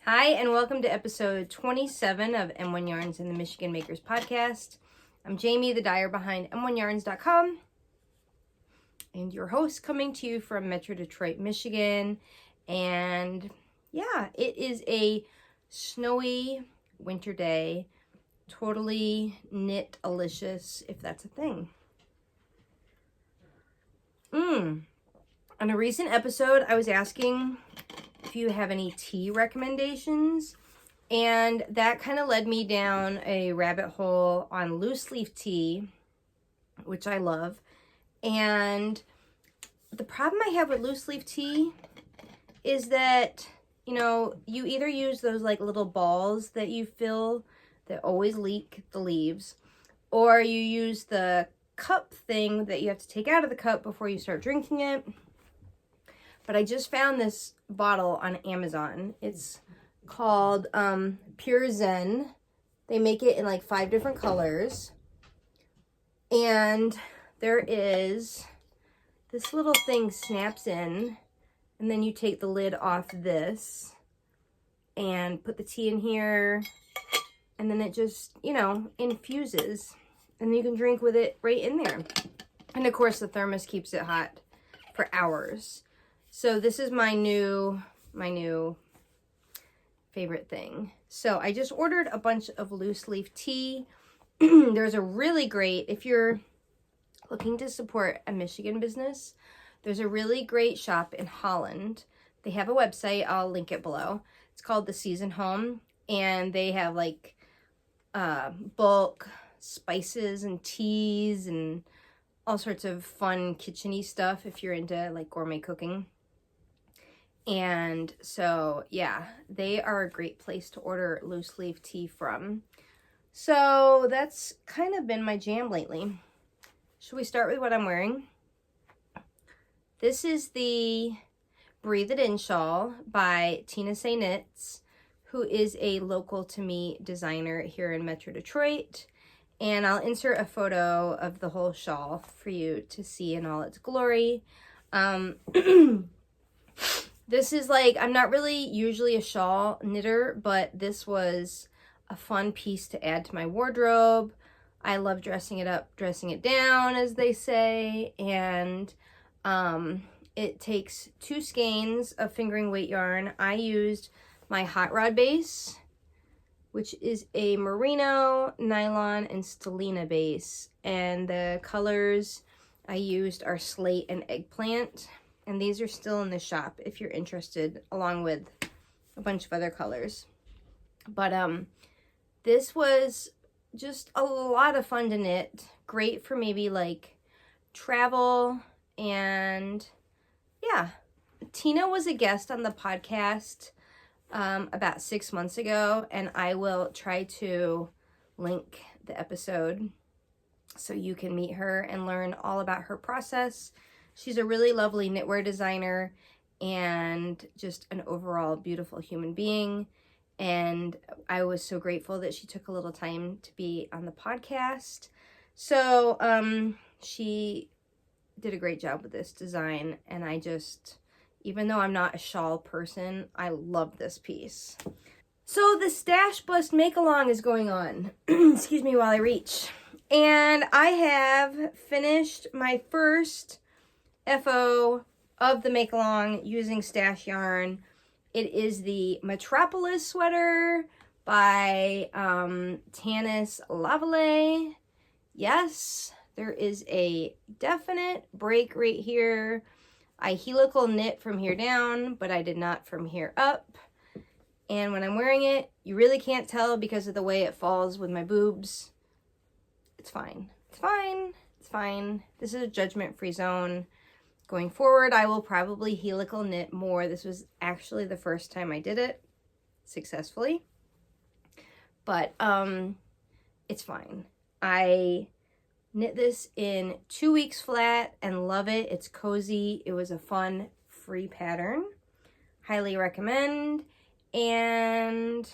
Hi, and welcome to episode 27 of M1 Yarns and the Michigan Makers Podcast. I'm Jamie, the dyer behind M1Yarns.com, and your host, coming to you from Metro Detroit, Michigan. And yeah, it is a snowy winter day, totally knit-alicious, if that's a thing. On a recent episode, I was asking if you have any tea recommendations, and that kind of led me down a rabbit hole on loose leaf tea, which I love. And the problem I have with loose leaf tea is that, you either use those like little balls that you fill that always leak the leaves, or you use the cup thing that you have to take out of the cup before you start drinking it. But I just found this bottle on Amazon. It's called Pure Zen. They make it in like 5 different colors. And there is this little thing snaps in, and then you take the lid off this and put the tea in here, and then it just, infuses, and you can drink with it right in there. And of course the thermos keeps it hot for hours. So this is my new favorite thing. So I just ordered a bunch of loose leaf tea. There's a really great, if you're looking to support a Michigan business, there's a really great shop in Holland. They have a website, I'll link it below. It's called The Season Home, and they have like bulk spices and teas and all sorts of fun kitchen-y stuff if you're into like gourmet cooking. And so, yeah, they are a great place to order loose leaf tea from. So that's kind of been my jam lately. Should we start with what I'm wearing? This is the Breathe It In shawl by Tanis Knits, who is a local to me designer here in Metro Detroit. And I'll insert a photo of the whole shawl for you to see in all its glory. This is like, I'm not really usually a shawl knitter, but this was a fun piece to add to my wardrobe. I love dressing it up, dressing it down, as they say. And it takes 2 skeins of fingering weight yarn. I used my hot rod base, which is a merino, nylon, and stellina base. And the colors I used are slate and eggplant. And these are still in the shop if you're interested, along with a bunch of other colors. But this was just a lot of fun to knit. Great for maybe like travel. And yeah, Tina was a guest on the podcast about 6 months ago, and I will try to link the episode so you can meet her and learn all about her process. She's a really lovely knitwear designer and just an overall beautiful human being. And I was so grateful that she took a little time to be on the podcast. So she did a great job with this design. And I just, even though I'm not a shawl person, I love this piece. So the Stash Bust make-along is going on. Excuse me while I reach. And I have finished my first FO of the make-along using stash yarn. It is the Metropolis sweater by Tanis Lavallee. Yes, there is a definite break right here. I helical knit from here down, but I did not from here up. And when I'm wearing it, you really can't tell because of the way it falls with my boobs. It's fine. It's fine. It's fine. This is a judgment-free zone. Going forward, I will probably helical knit more. This was actually the first time I did it successfully. But it's fine. I knit this in 2 weeks flat and love it. It's cozy. It was a fun, free pattern. Highly recommend. And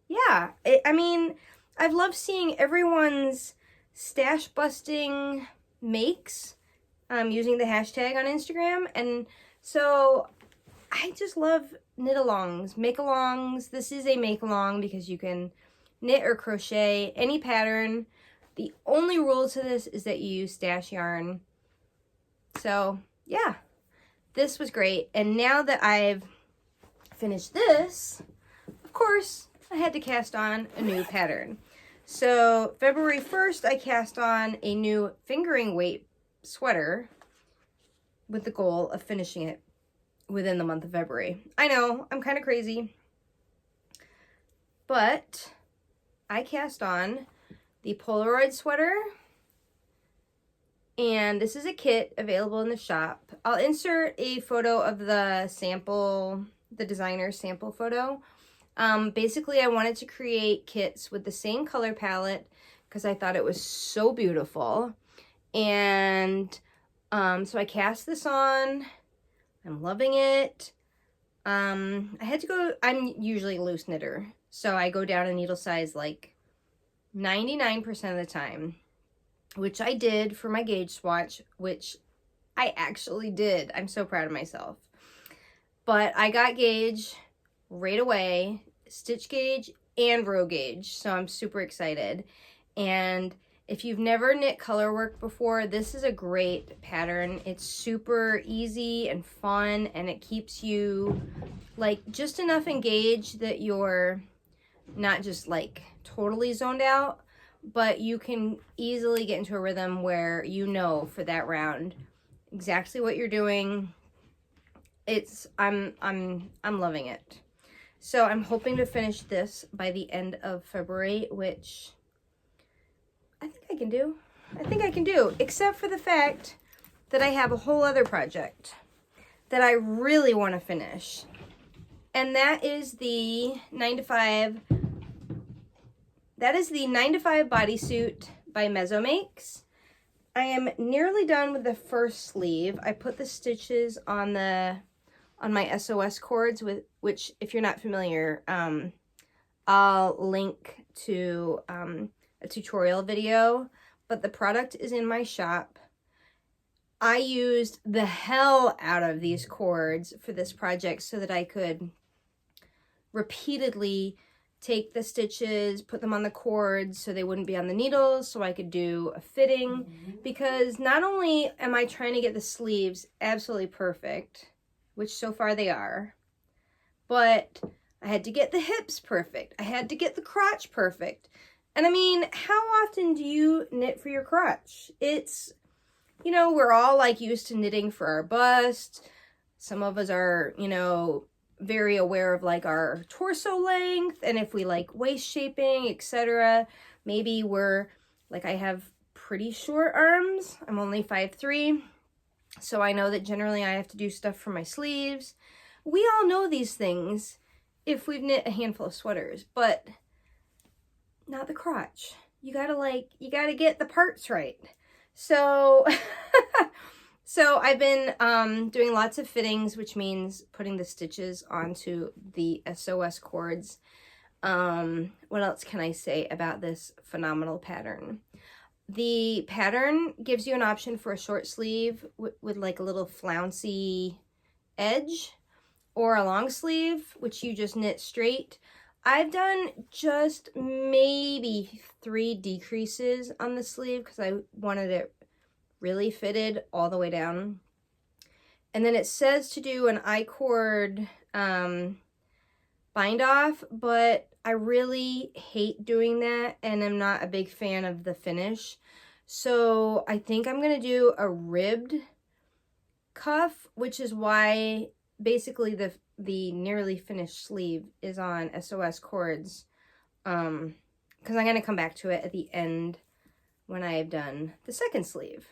yeah, I've loved seeing everyone's stash busting makes using the hashtag on Instagram. And so I just love knit-alongs, make-alongs. This is a make-along because you can knit or crochet any pattern. The only rule to this is that you use stash yarn. So yeah, this was great. And now that I've finished this, of course, I had to cast on a new pattern. So February 1st, I cast on a new fingering weight sweater with the goal of finishing it within the month of February. I know, I'm kind of crazy, but I cast on the Polaroid sweater, and this is a kit available in the shop. I'll insert a photo of the sample, the designer sample photo. Basically, I wanted to create kits with the same color palette because I thought it was so beautiful. And so I cast this on. I'm loving it. I had to go, I'm usually a loose knitter, so I go down a needle size like 99% of the time, which I did for my gauge swatch, which I actually did. I'm so proud of myself. But I got gauge right away, stitch gauge and row gauge, so I'm super excited. And if you've never knit color work before, this is a great pattern. It's super easy and fun, and it keeps you like just enough engaged that you're not just like totally zoned out, but you can easily get into a rhythm where you know for that round exactly what you're doing. I'm loving it. So I'm hoping to finish this by the end of February, which I think I can do. I think I can do, except for the fact that I have a whole other project that I really want to finish. And that is the 9 to 5. That is the 9 to 5 bodysuit by Mezzo makes. I am nearly done with the first sleeve. I put the stitches on my S.O.S cords, with which, if you're not familiar, I'll link to a tutorial video, but the product is in my shop. I used the hell out of these cords for this project so that I could repeatedly take the stitches, put them on the cords so they wouldn't be on the needles, so I could do a fitting, because not only am I trying to get the sleeves absolutely perfect, which so far they are, but I had to get the hips perfect. I had to get the crotch perfect. And I mean, how often do you knit for your crotch? It's, you know, we're all like used to knitting for our bust. Some of us are, you know, very aware of like our torso length and if we like waist shaping, etc. Maybe we're like, I have pretty short arms. I'm only 5'3", so I know that generally I have to do stuff for my sleeves. We all know these things if we've knit a handful of sweaters, but not the crotch. You gotta get the parts right. So so I've been doing lots of fittings, which means putting the stitches onto the S.O.S cords. What else can I say about this phenomenal pattern? The pattern gives you an option for a short sleeve with like a little flouncy edge, or a long sleeve, which you just knit straight. I've done just maybe 3 decreases on the sleeve because I wanted it really fitted all the way down. And then it says to do an I-cord bind off, but I really hate doing that and I'm not a big fan of the finish. So I think I'm going to do a ribbed cuff, which is why basically the nearly finished sleeve is on S.O.S cords, because I'm going to come back to it at the end when I have done the second sleeve.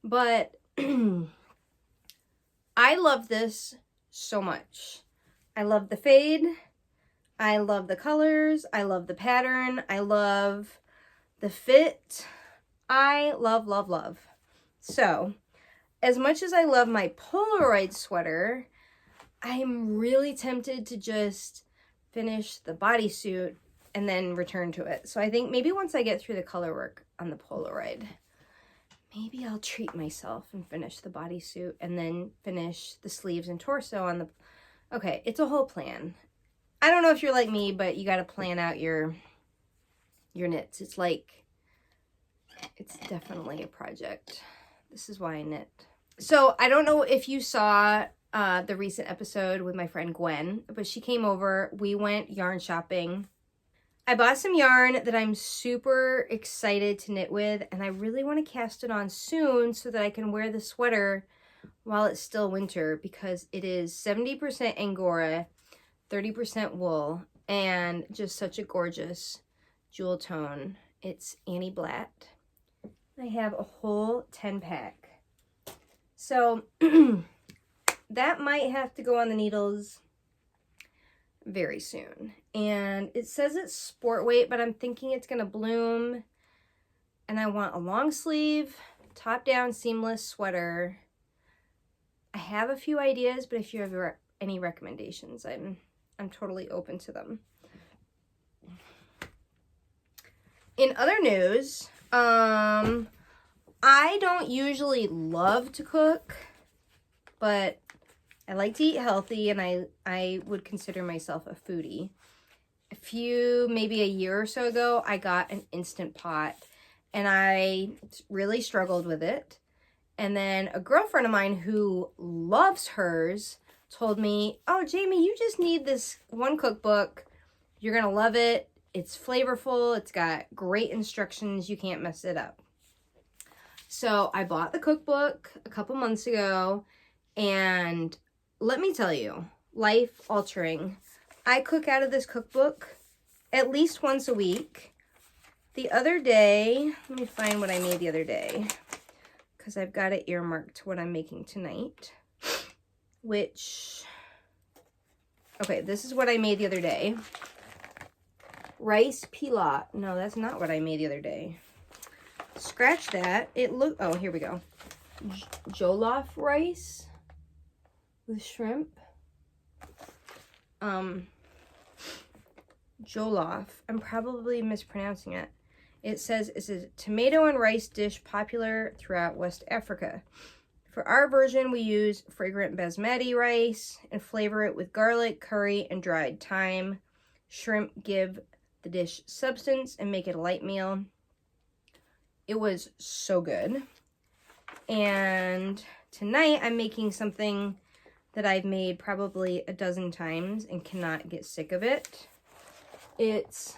But I love this so much. I love the fade. I love the colors. I love the pattern. I love the fit. I love, love, love. So, as much as I love my Polaroid sweater, I'm really tempted to just finish the bodysuit and then return to it. So I think maybe once I get through the color work on the Polaroid, maybe I'll treat myself and finish the bodysuit and then finish the sleeves and torso on Okay, it's a whole plan. I don't know if you're like me, but you got to plan out your knits. It's definitely a project. This is why I knit. So I don't know if you saw the recent episode with my friend Gwen, but she came over. We went yarn shopping. I bought some yarn that I'm super excited to knit with, and I really want to cast it on soon so that I can wear the sweater while it's still winter, because it is 70% Angora, 30% wool, and just such a gorgeous jewel tone. It's Annie Blat. I have a whole 10 pack. So that might have to go on the needles very soon. And it says it's sport weight, but I'm thinking it's going to bloom. And I want a long sleeve, top down seamless sweater. I have a few ideas, but if you have any recommendations, I'm totally open to them. In other news, I don't usually love to cook, but I like to eat healthy, and I would consider myself a foodie. Maybe a year or so ago, I got an Instant Pot, and I really struggled with it. And then a girlfriend of mine who loves hers told me, oh, Jamie, you just need this one cookbook. You're going to love it. It's flavorful. It's got great instructions. You can't mess it up. So I bought the cookbook a couple months ago, and let me tell you, life altering. I cook out of this cookbook at least once a week. The other day, let me find what I made the other day, because I've got it earmarked to what I'm making tonight, okay, this is what I made the other day. Rice pilaf. No, that's not what I made the other day. Scratch that. Oh, here we go. Jollof rice with shrimp. Jollof. I'm probably mispronouncing it. It says it's a tomato and rice dish popular throughout West Africa. For our version, we use fragrant basmati rice and flavor it with garlic, curry, and dried thyme. Shrimp give the dish substance and make it a light meal. It was so good. And tonight I'm making something that I've made probably a dozen times and cannot get sick of it. It's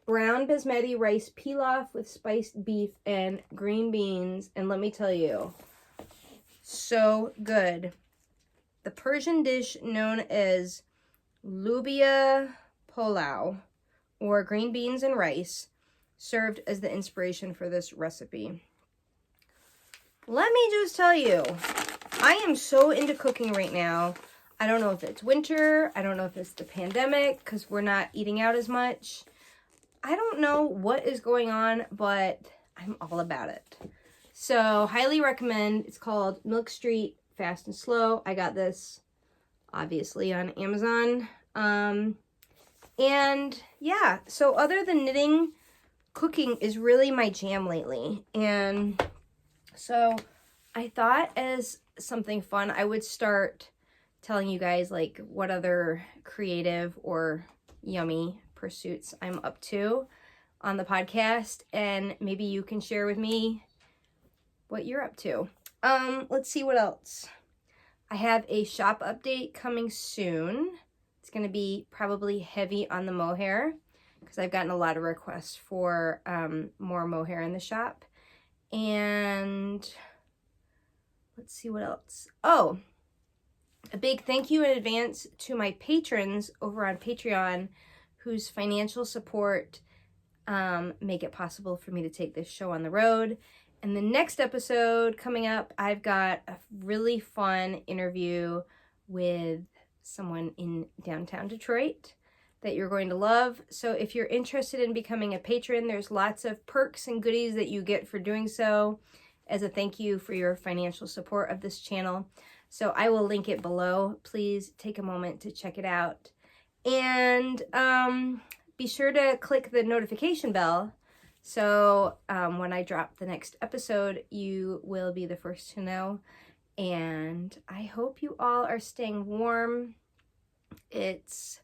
brown basmati rice pilaf with spiced beef and green beans. And let me tell you, so good. The Persian dish known as lubia pulao, or green beans and rice, served as the inspiration for this recipe. Let me just tell you, I am so into cooking right now. I don't know if it's winter. I don't know if it's the pandemic because we're not eating out as much. I don't know what is going on, but I'm all about it. So, highly recommend. It's called Milk Street Fast and Slow. I got this, obviously, on Amazon. And, yeah, so other than knitting, cooking is really my jam lately. And so, I thought as something fun, I would start telling you guys, like, what other creative or yummy pursuits I'm up to on the podcast, and maybe you can share with me what you're up to. Let's see what else. I have a shop update coming soon. It's going to be probably heavy on the mohair because I've gotten a lot of requests for more mohair in the shop. And let's see what else. Oh, a big thank you in advance to my patrons over on Patreon whose financial support make it possible for me to take this show on the road. And the next episode coming up, I've got a really fun interview with someone in downtown Detroit that you're going to love. So if you're interested in becoming a patron, there's lots of perks and goodies that you get for doing so as a thank you for your financial support of this channel. So I will link it below. Please take a moment to check it out. And be sure to click the notification bell so when I drop the next episode, you will be the first to know. And I hope you all are staying warm. It's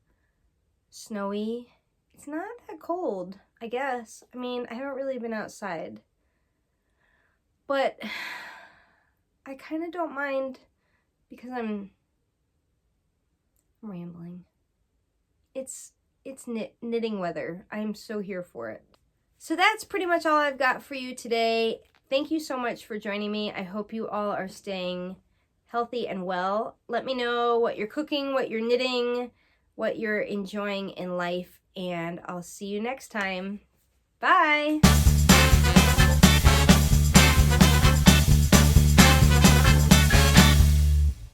snowy. It's not that cold, I guess. I mean, I haven't really been outside. But I kind of don't mind because I'm rambling. It's knitting weather. I'm so here for it. So that's pretty much all I've got for you today. Thank you so much for joining me. I hope you all are staying healthy and well. Let me know what you're cooking, what you're knitting, what you're enjoying in life, and I'll see you next time. Bye!